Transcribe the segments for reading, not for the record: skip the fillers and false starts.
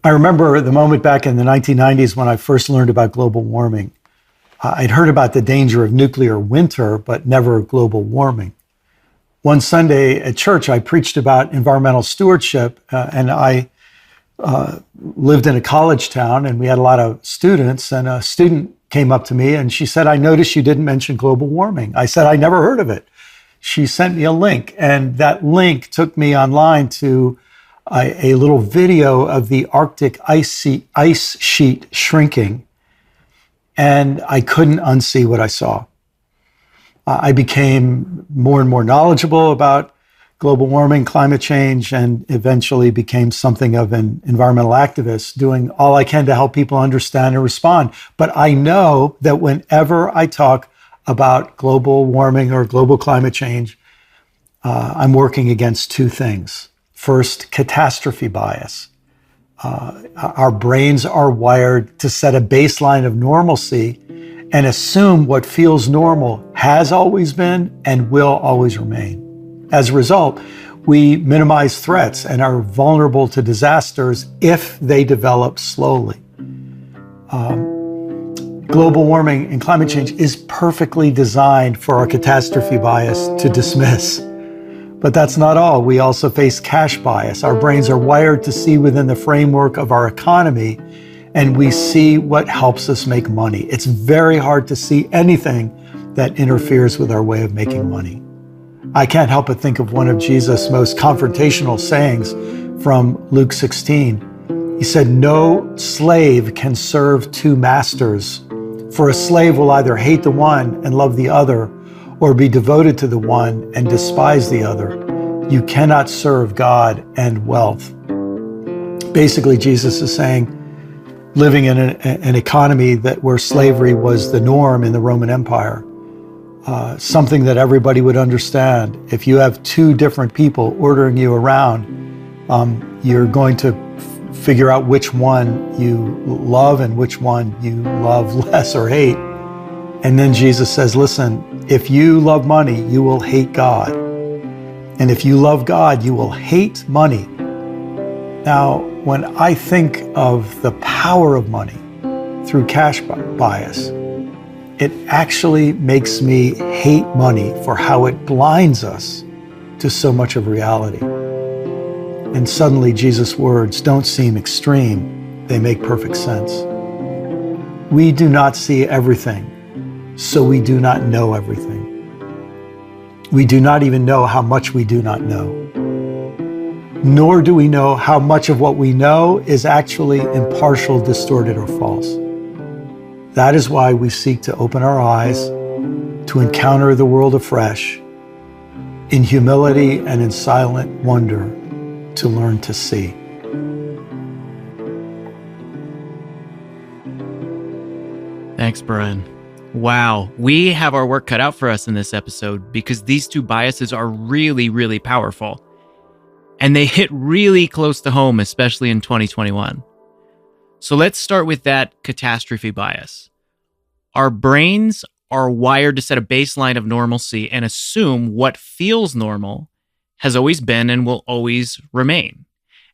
I remember the moment back in the 1990s when I first learned about global warming. I'd heard about the danger of nuclear winter, but never global warming. One Sunday at church, I preached about environmental stewardship, and I lived in a college town, and we had a lot of students, and a student came up to me, and she said, "I noticed you didn't mention global warming." I said, "I never heard of it." She sent me a link, and that link took me online to a little video of the Arctic ice sheet shrinking, and I couldn't unsee what I saw. I became more and more knowledgeable about global warming, climate change, and eventually became something of an environmental activist, doing all I can to help people understand and respond. But I know that whenever I talk about global warming or global climate change, I'm working against two things. First, catastrophe bias. Our brains are wired to set a baseline of normalcy and assume what feels normal has always been and will always remain. As a result, we minimize threats and are vulnerable to disasters if they develop slowly. Global warming and climate change is perfectly designed for our catastrophe bias to dismiss. But that's not all. We also face cash bias. Our brains are wired to see within the framework of our economy, and we see what helps us make money. It's very hard to see anything that interferes with our way of making money. I can't help but think of one of Jesus' most confrontational sayings from Luke 16. He said, "No slave can serve two masters, for a slave will either hate the one and love the other, or be devoted to the one and despise the other. You cannot serve God and wealth." Basically, Jesus is saying, living in an economy where slavery was the norm in the Roman Empire, something that everybody would understand. If you have two different people ordering you around, you're going to figure out which one you love and which one you love less or hate. And then Jesus says, listen, if you love money, you will hate God. And if you love God, you will hate money. Now, when I think of the power of money through cash bias, it actually makes me hate money for how it blinds us to so much of reality. And suddenly Jesus' words don't seem extreme, they make perfect sense. We do not see everything, so we do not know everything. We do not even know how much we do not know. Nor do we know how much of what we know is actually impartial, distorted, or false. That is why we seek to open our eyes, to encounter the world afresh, in humility and in silent wonder, to learn to see. Thanks, Brian. Wow, we have our work cut out for us in this episode because these two biases are really, really powerful. And they hit really close to home, especially in 2021. So let's start with that catastrophe bias. Our brains are wired to set a baseline of normalcy and assume what feels normal has always been and will always remain.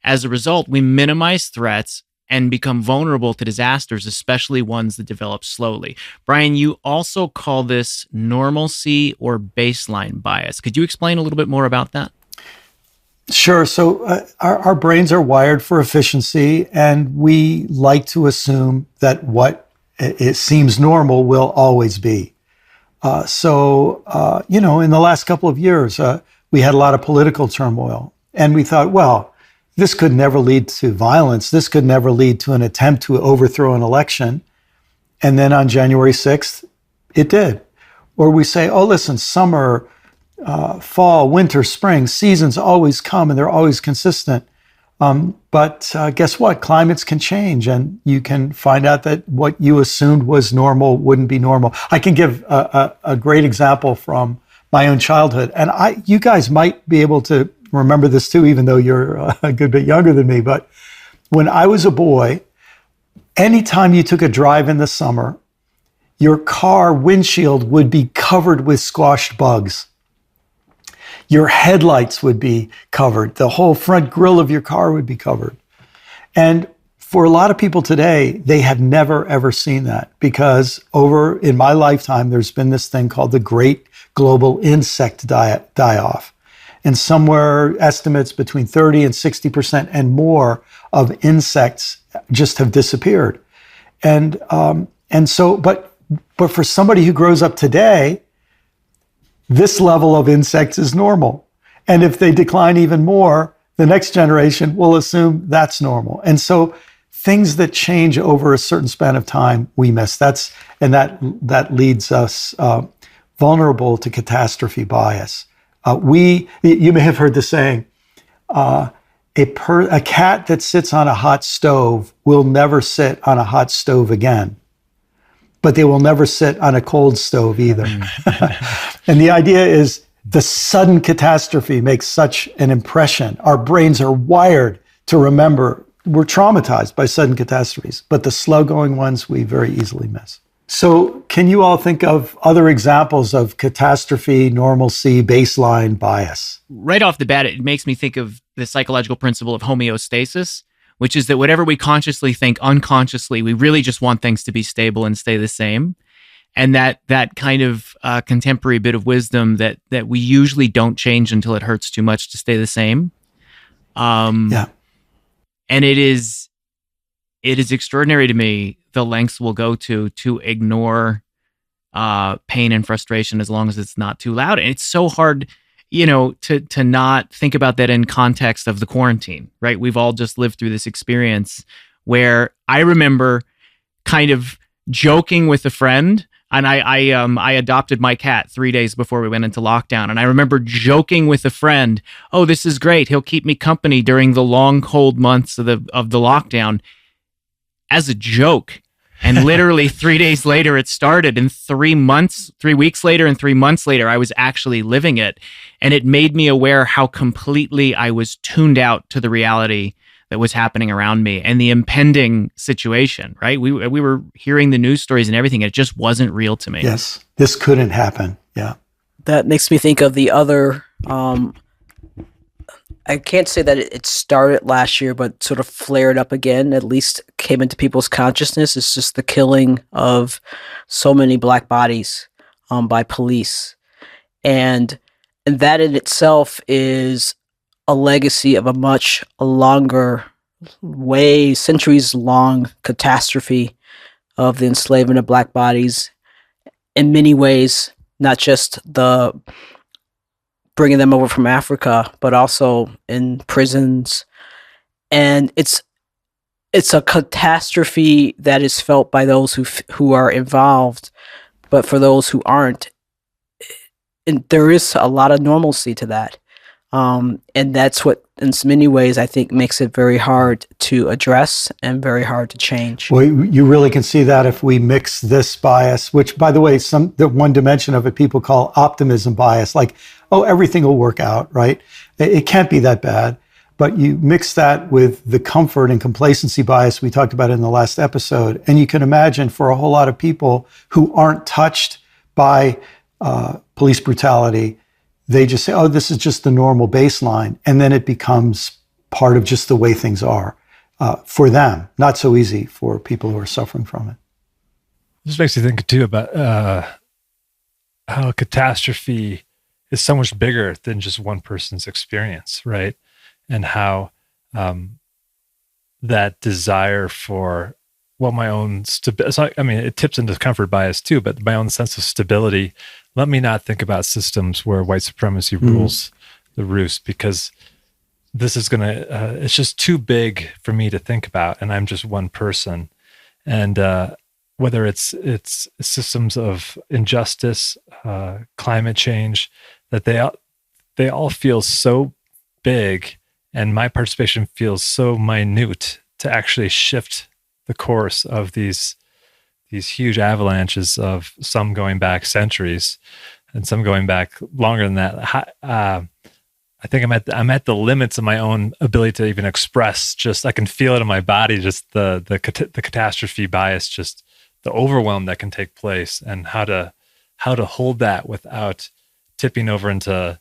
As a result, we minimize threats and become vulnerable to disasters, especially ones that develop slowly. Brian, you also call this normalcy or baseline bias. Could you explain a little bit more about that? Sure. So our brains are wired for efficiency, and we like to assume that what it seems normal will always be. In the last couple of years, we had a lot of political turmoil, and we thought, well, this could never lead to violence. This could never lead to an attempt to overthrow an election. And then on January 6th, it did. Or we say, oh, listen, summer, fall, winter, spring, seasons always come and they're always consistent. But guess what? Climates can change, and you can find out that what you assumed was normal wouldn't be normal. I can give a great example from my own childhood. And you guys might be able to remember this too, even though you're a good bit younger than me. But when I was a boy, anytime you took a drive in the summer, your car windshield would be covered with squashed bugs. Your headlights would be covered. The whole front grille of your car would be covered. And for a lot of people today, they have never, ever seen that, because in my lifetime, there's been this thing called the Great Global Insect Die-Off. And somewhere estimates between 30 and 60% and more of insects just have disappeared. And so, but for somebody who grows up today, this level of insects is normal. And if they decline even more, the next generation will assume that's normal. And so things that change over a certain span of time, we miss. That leads us vulnerable to catastrophe bias. You may have heard the saying, a cat that sits on a hot stove will never sit on a hot stove again, but they will never sit on a cold stove either. And the idea is the sudden catastrophe makes such an impression. Our brains are wired to remember. We're traumatized by sudden catastrophes, but the slow-going ones we very easily miss. So can you all think of other examples of catastrophe, normalcy, baseline bias? Right off the bat, it makes me think of the psychological principle of homeostasis, which is that whatever we consciously think, unconsciously, we really just want things to be stable and stay the same. And that kind of contemporary bit of wisdom that we usually don't change until it hurts too much to stay the same. Yeah. And it is extraordinary to me the lengths we'll go to ignore pain and frustration as long as it's not too loud. And it's so hard, to not think about that in context of the quarantine, right? We've all just lived through this experience where I remember kind of joking with a friend. And I adopted my cat 3 days before we went into lockdown. And I remember joking with a friend, "Oh, this is great. He'll keep me company during the long, cold months of the lockdown," as a joke. And literally 3 days later, it started. And 3 weeks later and 3 months later, I was actually living it. And it made me aware how completely I was tuned out to the reality that was happening around me and the impending situation, right? We were hearing the news stories and everything. It just wasn't real to me. Yes, this couldn't happen. Yeah. That makes me think of the other, I can't say that it started last year, but sort of flared up again, at least came into people's consciousness. It's just the killing of so many Black bodies by police. And that in itself is a legacy of a much longer, centuries-long catastrophe of the enslavement of Black bodies in many ways, not just the bringing them over from Africa, but also in prisons. And it's a catastrophe that is felt by those who are involved, but for those who aren't, and there is a lot of normalcy to that. And that's what, in many ways, I think makes it very hard to address and very hard to change. Well, you really can see that if we mix this bias, which, by the way, the one dimension of it people call optimism bias, like, oh, everything will work out, right? It can't be that bad. But you mix that with the comfort and complacency bias we talked about in the last episode, and you can imagine for a whole lot of people who aren't touched by police brutality, they just say, oh, this is just the normal baseline. And then it becomes part of just the way things are for them. Not so easy for people who are suffering from it. This makes you think, too, about how a catastrophe is so much bigger than just one person's experience, right? And how that desire for my own stability, I mean, it tips into comfort bias too, but my own sense of stability. Let me not think about systems where white supremacy rules the roost, because this is going to, it's just too big for me to think about. And I'm just one person. And whether it's systems of injustice, climate change, that they all feel so big, and my participation feels so minute to actually shift the course of these huge avalanches, of some going back centuries and some going back longer than that. I think I'm at the limits of my own ability to even express. Just I can feel it in my body. Just the catastrophe bias, just the overwhelm that can take place, and how to hold that without tipping over into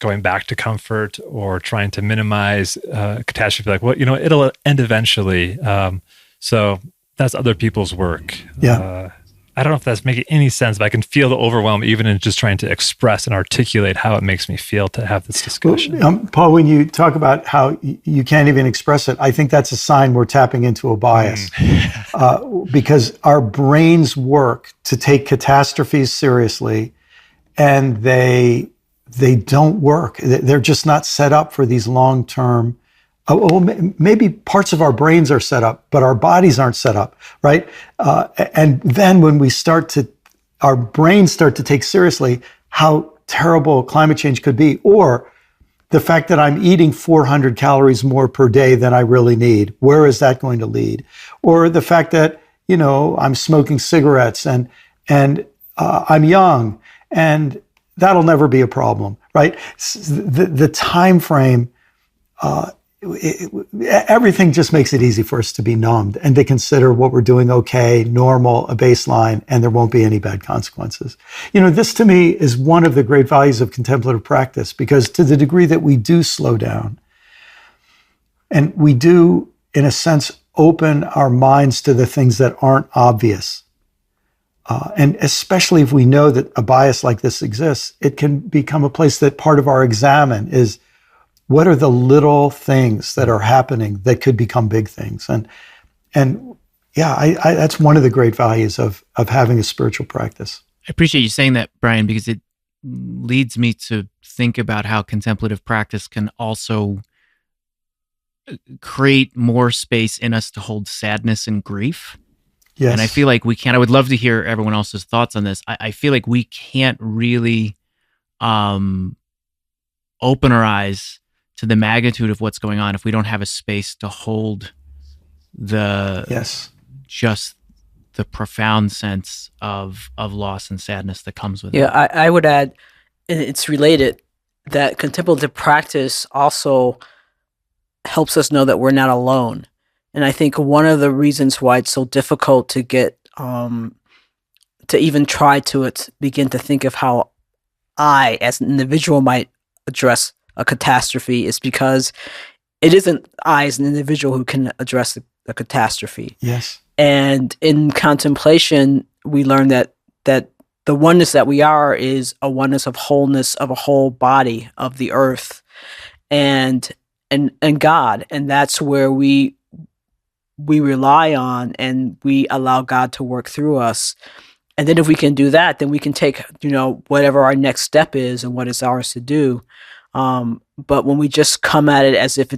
going back to comfort or trying to minimize catastrophe. Like, well, it'll end eventually. So that's other people's work. Yeah. I don't know if that's making any sense, but I can feel the overwhelm even in just trying to express and articulate how it makes me feel to have this discussion. Well, Paul, when you talk about how you can't even express it, I think that's a sign we're tapping into a bias because our brains work to take catastrophes seriously, and they don't work. They're just not set up for these long-term. Well, maybe parts of our brains are set up, but our bodies aren't set up, right? And then when our brains start to take seriously how terrible climate change could be, or the fact that I'm eating 400 calories more per day than I really need, where is that going to lead? Or the fact that, I'm smoking cigarettes and I'm young and that'll never be a problem, right? The time frame, everything just makes it easy for us to be numbed and to consider what we're doing okay, normal, a baseline, and there won't be any bad consequences. This to me is one of the great values of contemplative practice, because to the degree that we do slow down and we do, in a sense, open our minds to the things that aren't obvious, and especially if we know that a bias like this exists, it can become a place that part of our examine is, what are the little things that are happening that could become big things? And yeah, that's one of the great values of having a spiritual practice. I appreciate you saying that, Brian, because it leads me to think about how contemplative practice can also create more space in us to hold sadness and grief. Yes. And I feel like we can't, I would love to hear everyone else's thoughts on this. I feel like we can't really open our eyes to the magnitude of what's going on if we don't have a space to hold just the profound sense of loss and sadness that comes with it. Yeah, I would add, and it's related, that contemplative practice also helps us know that we're not alone. And I think one of the reasons why it's so difficult to get to even try to begin to think of how I, as an individual, might address a catastrophe is because it isn't I as an individual who can address a catastrophe. Yes. And in contemplation, we learn that the oneness that we are is a oneness of wholeness of a whole body of the earth and God. And that's where we rely on and we allow God to work through us. And then if we can do that, then we can take, whatever our next step is and what is ours to do. But when we just come at it as if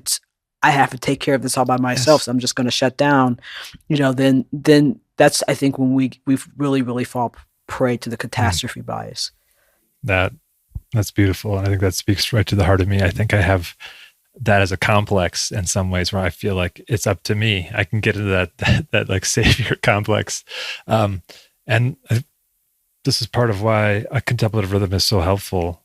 I have to take care of this all by myself, so I'm just going to shut down, then that's, I think, when we've really, really fall prey to the catastrophe bias. That's beautiful. And I think that speaks right to the heart of me. I think I have that as a complex in some ways where I feel like it's up to me. I can get into that like savior complex. And this is part of why a contemplative rhythm is so helpful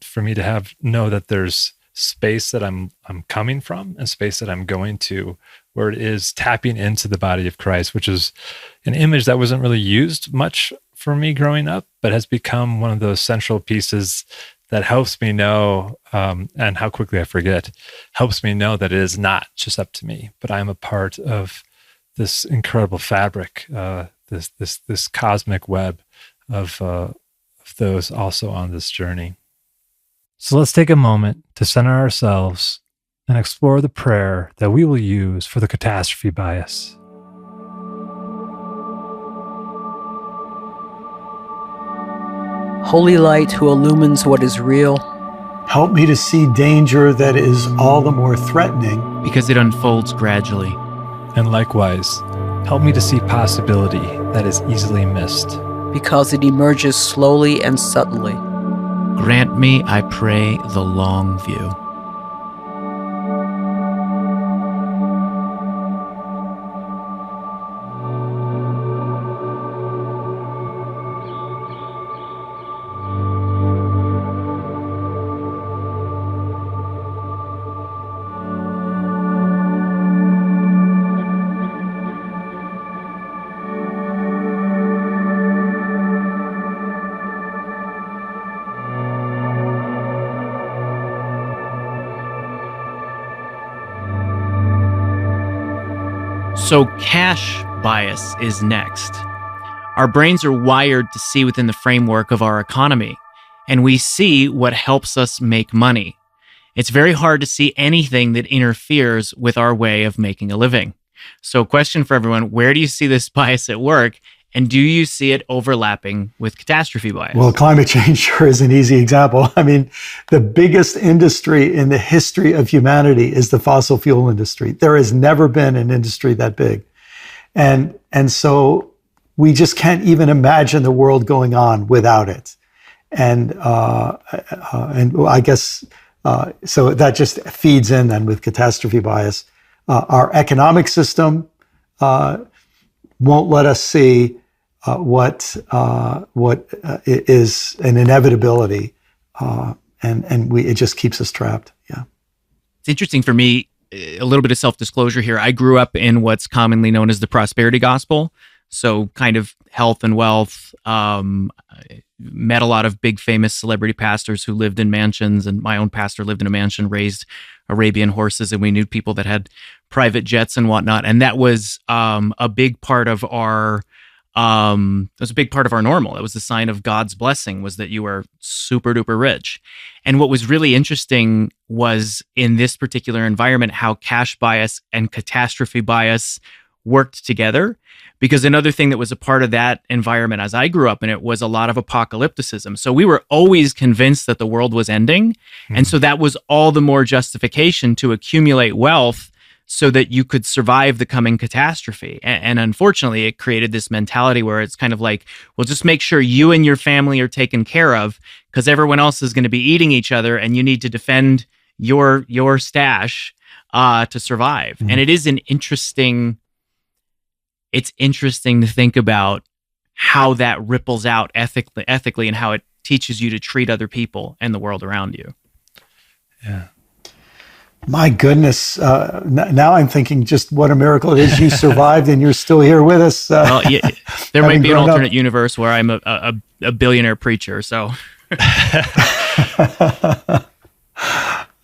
for me to know that there's space that I'm coming from and space that I'm going to, where it is tapping into the body of Christ, which is an image that wasn't really used much for me growing up, but has become one of those central pieces that helps me know, and how quickly I forget, helps me know that it is not just up to me, but I'm a part of this incredible fabric, this cosmic web of those also on this journey. So let's take a moment to center ourselves and explore the prayer that we will use for the catastrophe bias. Holy light who illumines what is real, help me to see danger that is all the more threatening because it unfolds gradually. And likewise, help me to see possibility that is easily missed because it emerges slowly and subtly. Grant me, I pray, the long view. So cash bias is next. Our brains are wired to see within the framework of our economy, and we see what helps us make money. It's very hard to see anything that interferes with our way of making a living. So question for everyone, where do you see this bias at work? And do you see it overlapping with catastrophe bias? Well, climate change sure is an easy example. I mean, the biggest industry in the history of humanity is the fossil fuel industry. There has never been an industry that big. And so we just can't even imagine the world going on without it. And I guess, so that just feeds in then with catastrophe bias. Our economic system won't let us see what is an inevitability, and it just keeps us trapped. Yeah, it's interesting for me. A little bit of self-disclosure here. I grew up in what's commonly known as the prosperity gospel, so kind of health and wealth. Met a lot of big famous celebrity pastors who lived in mansions, and my own pastor lived in a mansion, raised Arabian horses, and we knew people that had private jets and whatnot. And that was a big part of our normal. It was the sign of God's blessing, was that you were super duper rich. And what was really interesting was in this particular environment, how cash bias and catastrophe bias worked together. Because another thing that was a part of that environment as I grew up in it was a lot of apocalypticism. So we were always convinced that the world was ending. Mm-hmm. And so that was all the more justification to accumulate wealth so that you could survive the coming catastrophe. And unfortunately, it created this mentality where it's kind of like, well, just make sure you and your family are taken care of because everyone else is going to be eating each other and you need to defend your stash to survive. Mm-hmm. And it is it's interesting to think about how that ripples out ethically and how it teaches you to treat other people and the world around you. Yeah. My goodness. Now I'm thinking just what a miracle it is you survived and you're still here with us. Well, yeah, there might be an alternate universe where I'm a billionaire preacher. So.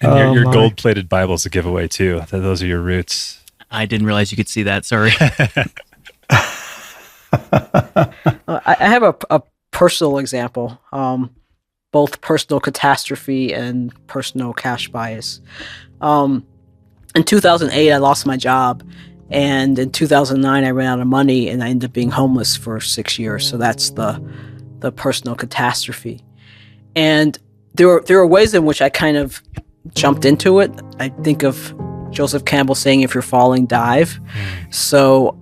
And your gold-plated Bible is a giveaway too. Those are your roots. I didn't realize you could see that. Sorry. I have a personal example, both personal catastrophe and personal cash bias. In 2008, I lost my job, and in 2009, I ran out of money, and I ended up being homeless for 6 years. So that's the personal catastrophe. And there are ways in which I kind of jumped into it. I think of Joseph Campbell saying, "If you're falling, dive." So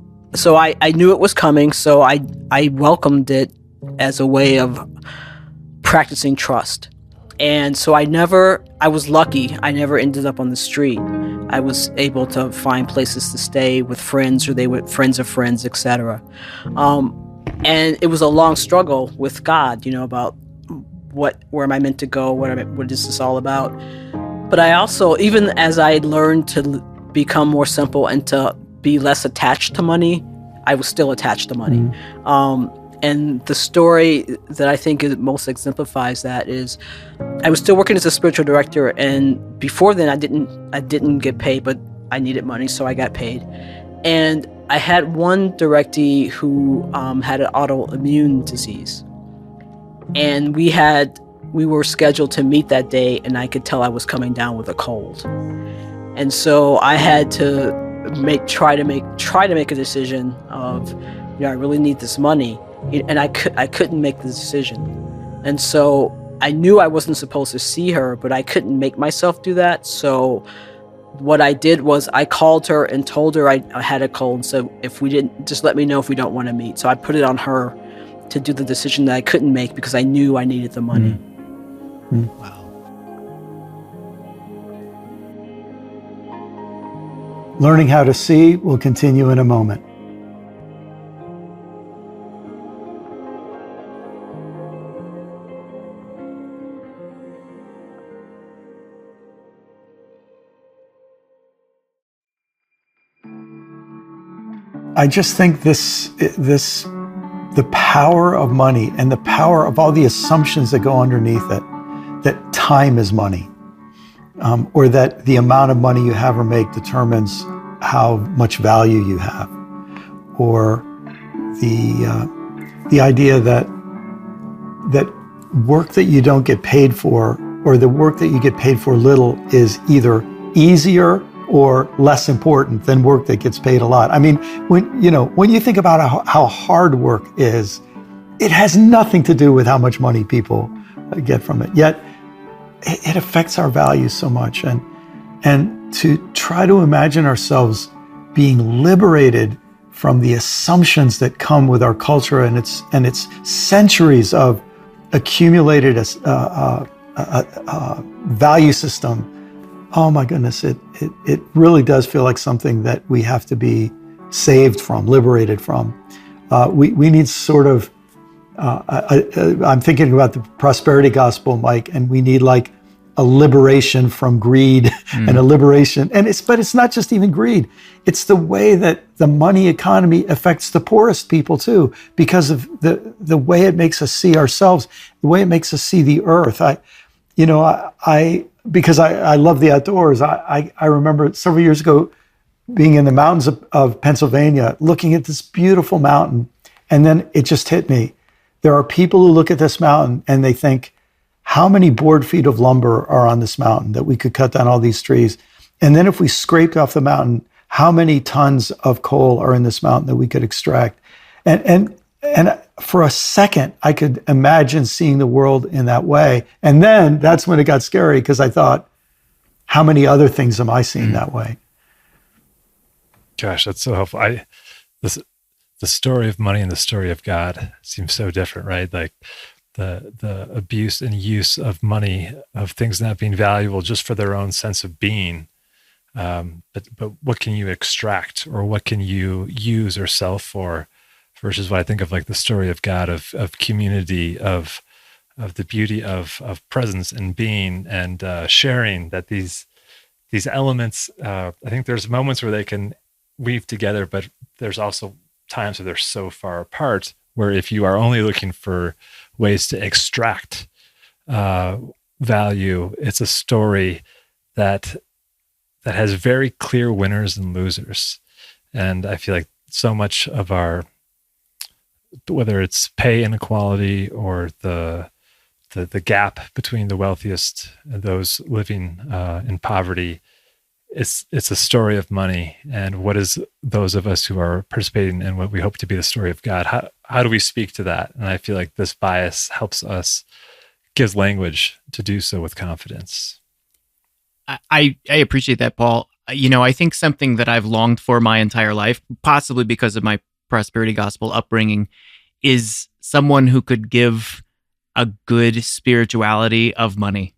I knew it was coming, so I welcomed it as a way of practicing trust. And so I was lucky. I never ended up on the street. I was able to find places to stay with friends, or they were friends of friends, etc. And it was a long struggle with God, about where am I meant to go? What is this all about? But I also, even as I learned to become more simple and to be less attached to money, I was still attached to money. Mm-hmm. And the story that I think most exemplifies that is, I was still working as a spiritual director, and before then I didn't get paid, but I needed money, so I got paid. And I had one directee who had an autoimmune disease, and we were scheduled to meet that day, and I could tell I was coming down with a cold, and so I had to try to make a decision of, I really need this money. And I couldn't make the decision. And so I knew I wasn't supposed to see her, but I couldn't make myself do that. So what I did was I called her and told her I had a cold. So just let me know if we don't want to meet. So I put it on her to do the decision that I couldn't make because I knew I needed the money. Mm-hmm. Wow. Learning how to see will continue in a moment. I just think the power of money and the power of all the assumptions that go underneath it, that time is money, or that the amount of money you have or make determines how much value you have, or the idea that work that you don't get paid for, or the work that you get paid for little, is either easier or less important than work that gets paid a lot. I mean, when you think about how hard work is, it has nothing to do with how much money people get from it. Yet it affects our values so much. And to try to imagine ourselves being liberated from the assumptions that come with our culture and its centuries of accumulated value system. Oh my goodness, it really does feel like something that we have to be saved from, liberated from. We need sort of, I'm thinking about the prosperity gospel, Mike, and we need like a liberation from greed and a liberation. But it's not just even greed. It's the way that the money economy affects the poorest people too, because of the way it makes us see ourselves, the way it makes us see the earth. Because I love the outdoors. I remember several years ago being in the mountains of Pennsylvania, looking at this beautiful mountain, and then it just hit me. There are people who look at this mountain and they think, how many board feet of lumber are on this mountain that we could cut down all these trees? And then if we scraped off the mountain, how many tons of coal are in this mountain that we could extract? And for a second, I could imagine seeing the world in that way. And then that's when it got scary, because I thought, how many other things am I seeing that way? Gosh, that's so helpful. The story of money and the story of God seems so different, right? Like the abuse and use of money, of things not being valuable just for their own sense of being. But what can you extract, or what can you use or sell for? Versus what I think of like the story of God, of community, of the beauty of presence and being and sharing. That these elements, I think there's moments where they can weave together, but there's also times where they're so far apart. Where if you are only looking for ways to extract value, it's a story that has very clear winners and losers. And I feel like so much of our, whether it's pay inequality or the gap between the wealthiest and those living in poverty, it's a story of money. And what is those of us who are participating in what we hope to be the story of God? How do we speak to that? And I feel like this bias helps us, gives language to do so with confidence. I appreciate that, Paul. I think something that I've longed for my entire life, possibly because of my prosperity gospel upbringing, is someone who could give a good spirituality of money,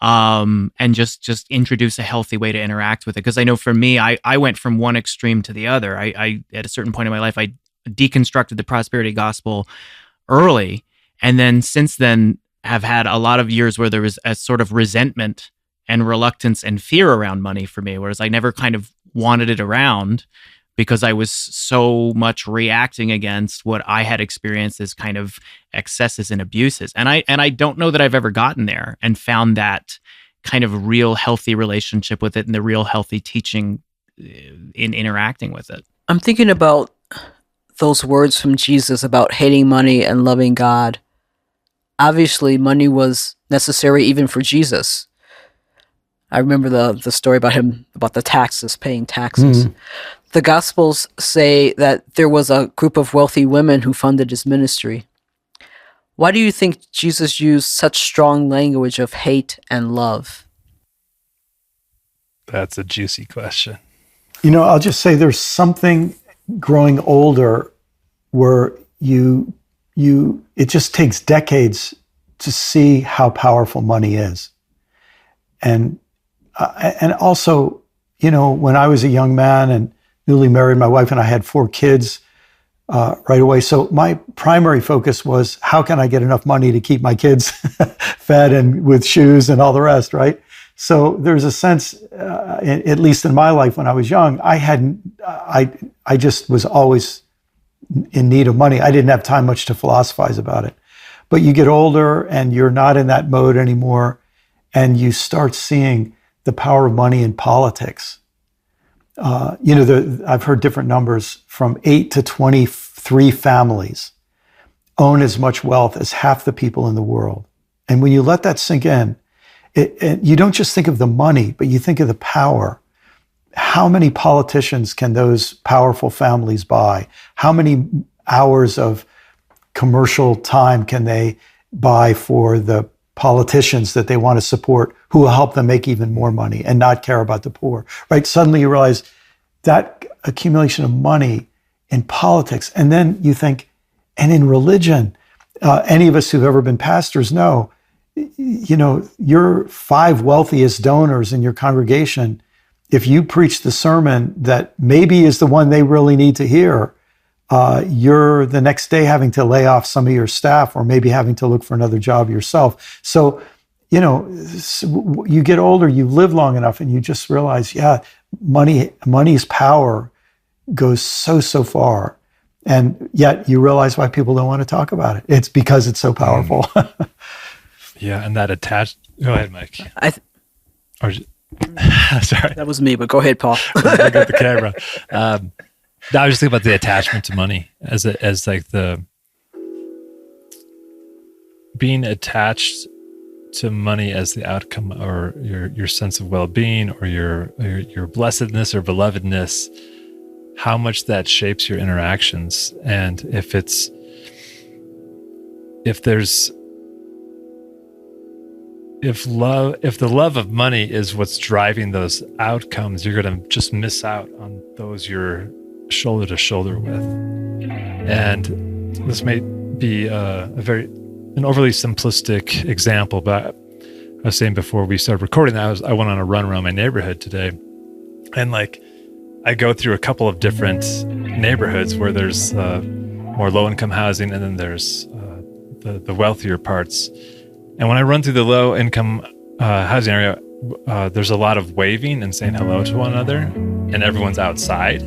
and just introduce a healthy way to interact with it. Because I know for me, I went from one extreme to the other. I at a certain point in my life, I deconstructed the prosperity gospel early, and then since then have had a lot of years where there was a sort of resentment and reluctance and fear around money for me, whereas I never kind of wanted it around, because I was so much reacting against what I had experienced as kind of excesses and abuses. And I don't know that I've ever gotten there and found that kind of real healthy relationship with it and the real healthy teaching in interacting with it. I'm thinking about those words from Jesus about hating money and loving God. Obviously, money was necessary even for Jesus. I remember the story about him, about the taxes, paying taxes. Mm. The Gospels say that there was a group of wealthy women who funded his ministry. Why do you think Jesus used such strong language of hate and love? That's a juicy question. I'll just say there's something growing older where it just takes decades to see how powerful money is. And also, when I was a young man and newly married, my wife and I had 4 kids right away. So my primary focus was, how can I get enough money to keep my kids fed and with shoes and all the rest, right? So there's a sense, at least in my life when I was young, I just was always in need of money. I didn't have time much to philosophize about it. But you get older and you're not in that mode anymore, and you start seeing the power of money in politics. I've heard different numbers from 8 to 23 families own as much wealth as half the people in the world. And when you let that sink in, you don't just think of the money, but you think of the power. How many politicians can those powerful families buy? How many hours of commercial time can they buy for the politicians that they want to support, who will help them make even more money and not care about the poor, right? Suddenly you realize that accumulation of money in politics. And then you think, and in religion, any of us who've ever been pastors know, your 5 wealthiest donors in your congregation, if you preach the sermon that maybe is the one they really need to hear, you're the next day having to lay off some of your staff or maybe having to look for another job yourself. So, you get older, you live long enough, and you just realize, money's power goes so far. And yet you realize why people don't want to talk about it. It's because it's so powerful. Yeah, and that attached. Go ahead, Mike. Sorry. That was me, but go ahead, Paul. I got the camera. I was just thinking about the attachment to money as like the being attached to money as the outcome, or your sense of well-being, or your blessedness or belovedness. How much that shapes your interactions, and if the love of money is what's driving those outcomes, you're going to just miss out on those you're shoulder to shoulder with. And this may be an overly simplistic example, but I was saying before we started recording that I went on a run around my neighborhood today, and I go through a couple of different neighborhoods where there's more low-income housing, and then there's the wealthier parts. And when I run through the low-income housing area, there's a lot of waving and saying hello to one another, and everyone's outside.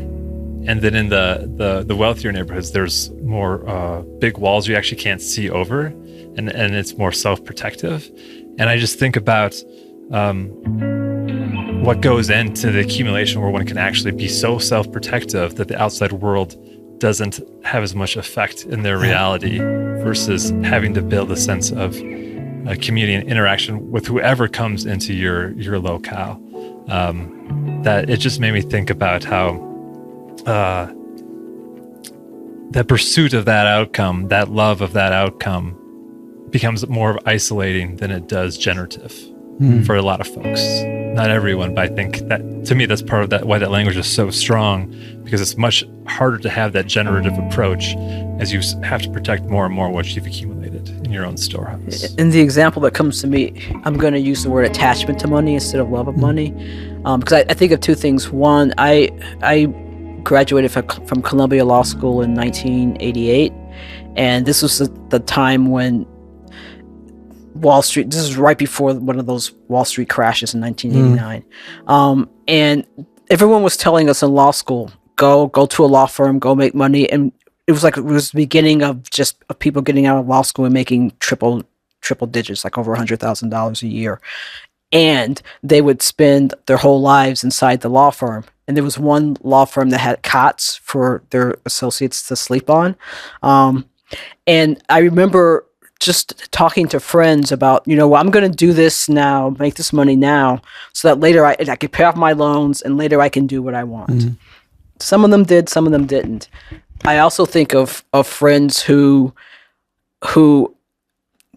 And then in the wealthier neighborhoods, there's more big walls you actually can't see over, and it's more self-protective. And I just think about what goes into the accumulation where one can actually be so self-protective that the outside world doesn't have as much effect in their reality, versus having to build a sense of community and interaction with whoever comes into your locale. That it just made me think about how that pursuit of that outcome, that love of that outcome, becomes more isolating than it does generative for a lot of folks. Not everyone, but I think that, to me, that's part of that, why that language is so strong, because it's much harder to have that generative approach as you have to protect more and more what you've accumulated in your own storehouse. In the example that comes to me, I'm going to use the word attachment to money instead of love of money, because I think of two things. One, I graduated from Columbia Law School in 1988, and this was the time when Wall Street, this is right before one of those Wall Street crashes in 1989. And everyone was telling us in law school, go to a law firm, go make money. And it was the beginning of people getting out of law school and making triple digits, like over $100,000 a year. And they would spend their whole lives inside the law firm. And there was one law firm that had cots for their associates to sleep on. And I remember just talking to friends about, I'm going to do this now, make this money now, so that later I can pay off my loans and later I can do what I want. Mm-hmm. Some of them did, some of them didn't. I also think of friends who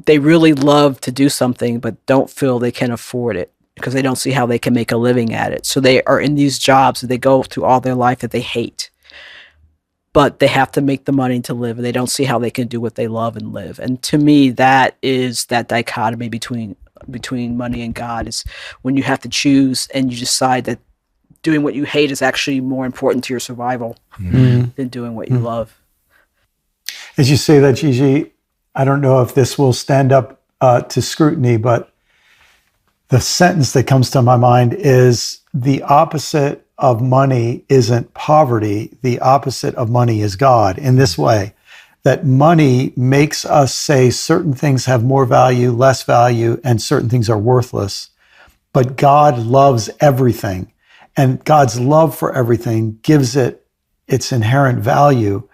they really love to do something but don't feel they can afford it because they don't see how they can make a living at it. So they are in these jobs that they go through all their life that they hate. But they have to make the money to live, and they don't see how they can do what they love and live. And to me, that is that dichotomy between money and God, is when you have to choose and you decide that doing what you hate is actually more important to your survival than doing what you love. As you say that, Gigi, I don't know if this will stand up to scrutiny, but the sentence that comes to my mind is the opposite of money isn't poverty. The opposite of money is God, in this way, that money makes us say certain things have more value, less value, and certain things are worthless. But God loves everything. And God's love for everything gives it its inherent value.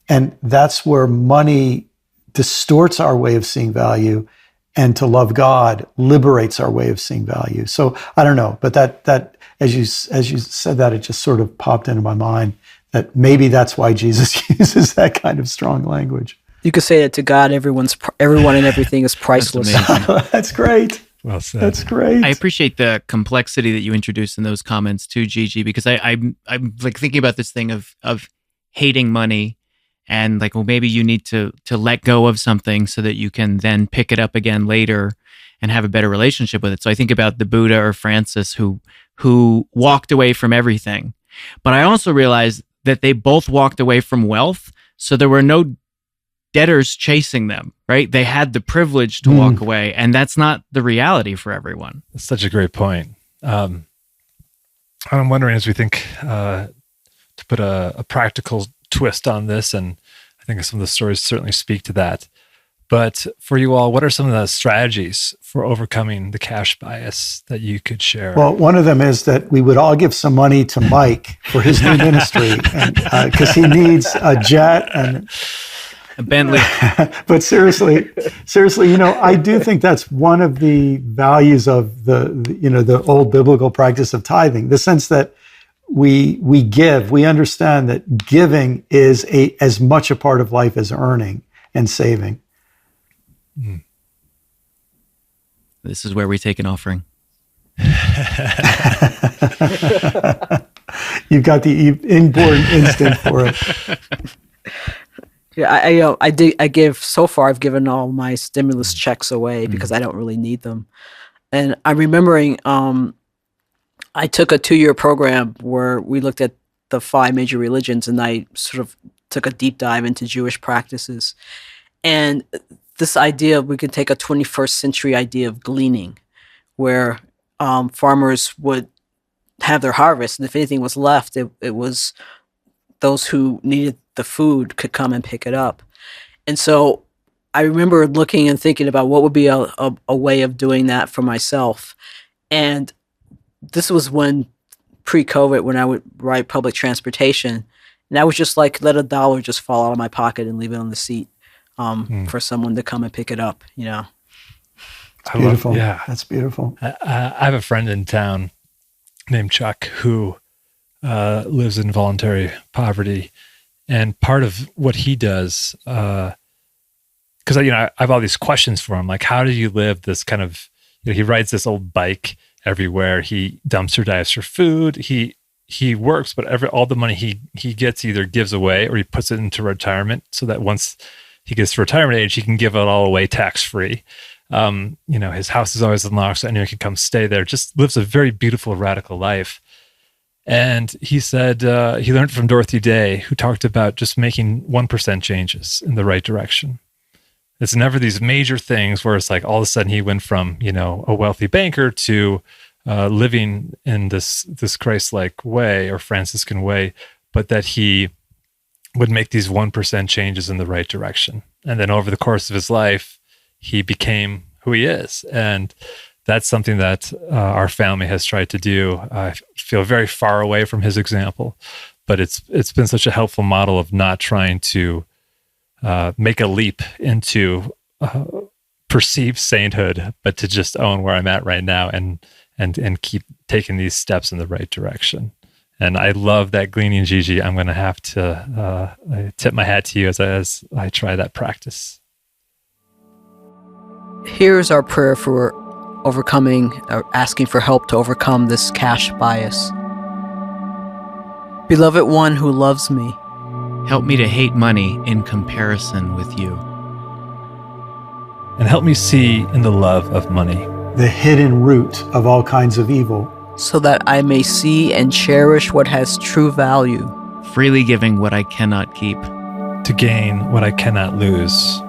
And that's where money distorts our way of seeing value, and to love God liberates our way of seeing value. So I don't know, but that as you said that, it just sort of popped into my mind that maybe that's why Jesus uses that kind of strong language. You could say that to God, everyone and everything is priceless. That's great. Well said. That's great. I appreciate the complexity that you introduced in those comments too, Gigi, because I'm like thinking about this thing of hating money, and like, well, maybe you need to let go of something so that you can then pick it up again later and have a better relationship with it. So I think about the Buddha or Francis who walked away from everything. But I also realized that they both walked away from wealth, so there were no debtors chasing them, right? They had the privilege to walk away, and that's not the reality for everyone. That's such a great point. I'm wondering, as we think to put a practical twist on this, and I think some of the stories certainly speak to that. But for you all, what are some of the strategies for overcoming the cash bias that you could share? Well, one of them is that we would all give some money to Mike for his new ministry, because he needs a jet and A Bentley. But seriously, I do think that's one of the values of the old biblical practice of tithing, the sense that we give. We understand that giving is as much a part of life as earning and saving. This is where we take an offering. You've got the inborn instinct for it. Yeah, I give, so far I've given all my stimulus checks away because I don't really need them. And I'm remembering I took a 2-year program where we looked at the 5 major religions, and I sort of took a deep dive into Jewish practices. And this idea, we could take a 21st century idea of gleaning, where farmers would have their harvest, and if anything was left, it was those who needed the food could come and pick it up. And so I remember looking and thinking about what would be a way of doing that for myself. And this was when pre-COVID, when I would ride public transportation, and I was just like, let $1 just fall out of my pocket and leave it on the seat for someone to come and pick it up, you know. It's beautiful. That's beautiful. I have a friend in town named Chuck who lives in voluntary poverty. And part of what he does, because I have all these questions for him, like, how do you live this kind of, he rides this old bike everywhere. He dumpster dives for food. He works, but all the money he gets either gives away or he puts it into retirement, so that once he gets to retirement age, he can give it all away tax free. His house is always unlocked, so anyone can come stay there. Just lives a very beautiful, radical life. And he said he learned from Dorothy Day, who talked about just making 1% changes in the right direction. It's never these major things where it's like all of a sudden he went from, a wealthy banker to living in this Christ-like way or Franciscan way, but that he would make these 1% changes in the right direction. And then over the course of his life, he became who he is. And that's something that our family has tried to do. I feel very far away from his example, but it's been such a helpful model of not trying to make a leap into perceived sainthood, but to just own where I'm at right now and keep taking these steps in the right direction. And I love that gleaning, Gigi. I'm going to have to tip my hat to you as I try that practice. Here's our prayer for overcoming or asking for help to overcome this cash bias. Beloved one who loves me, help me to hate money in comparison with you. And help me see in the love of money the hidden root of all kinds of evil, so that I may see and cherish what has true value, freely giving what I cannot keep, to gain what I cannot lose.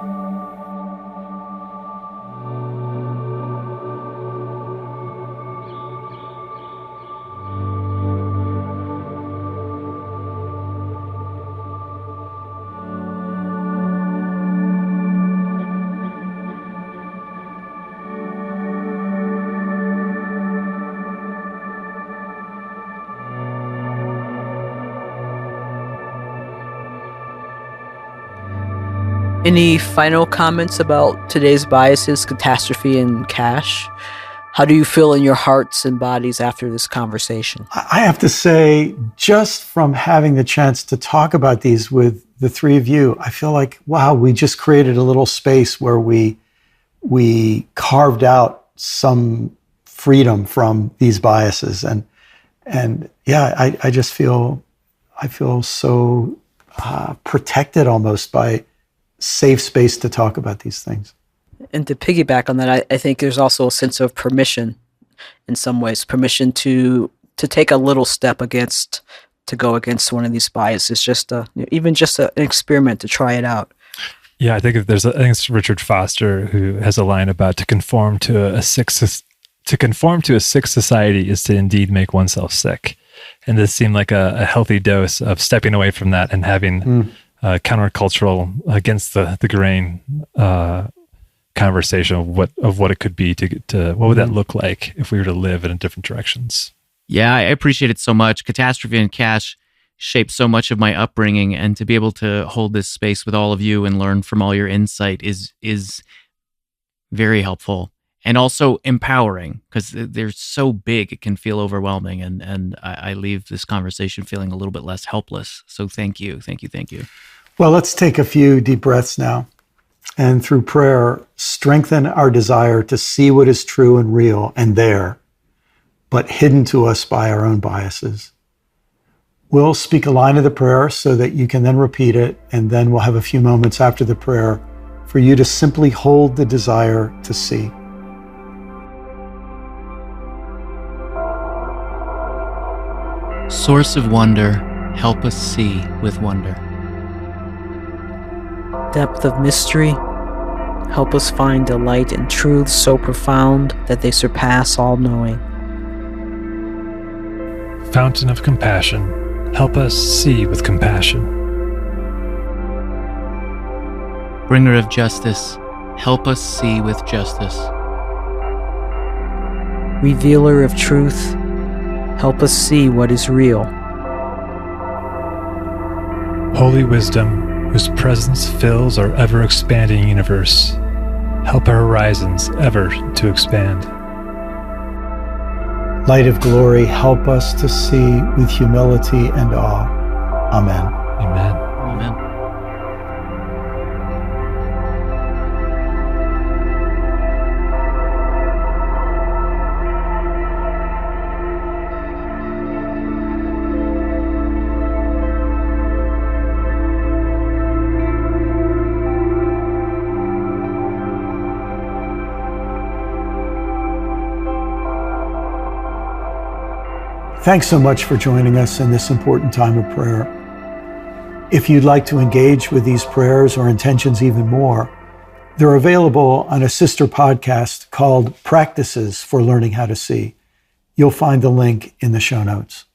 Any final comments about today's biases, catastrophe, and cash? How do you feel in your hearts and bodies after this conversation? I have to say, just from having the chance to talk about these with the three of you, I feel like, wow, we just created a little space where we carved out some freedom from these biases. And yeah, I just feel, so protected almost by safe space to talk about these things. And to piggyback on that, I think there's also a sense of permission in some ways, permission to take a little step to go against one of these biases, even just an experiment to try it out. Yeah, I think it's Richard Foster who has a line about to conform to a sick society is to indeed make oneself sick. And this seemed like a healthy dose of stepping away from that and having countercultural, against the grain conversation of what it could be to what would that look like if we were to live in different directions. Yeah, I appreciate it so much. Catastrophe and Cash shaped so much of my upbringing, and to be able to hold this space with all of you and learn from all your insight is very helpful and also empowering, because they're so big it can feel overwhelming, and I leave this conversation feeling a little bit less helpless. So thank you. Well, let's take a few deep breaths now, and through prayer, strengthen our desire to see what is true and real and there, but hidden to us by our own biases. We'll speak a line of the prayer so that you can then repeat it, and then we'll have a few moments after the prayer for you to simply hold the desire to see. Source of wonder, help us see with wonder. Depth of mystery, help us find delight in truths so profound that they surpass all knowing. Fountain of compassion, help us see with compassion. Bringer of justice, help us see with justice. Revealer of truth, help us see what is real. Holy wisdom, whose presence fills our ever-expanding universe, help our horizons ever to expand. Light of glory, help us to see with humility and awe. Amen. Amen. Amen. Thanks so much for joining us in this important time of prayer. If you'd like to engage with these prayers or intentions even more, they're available on a sister podcast called Practices for Learning How to See. You'll find the link in the show notes.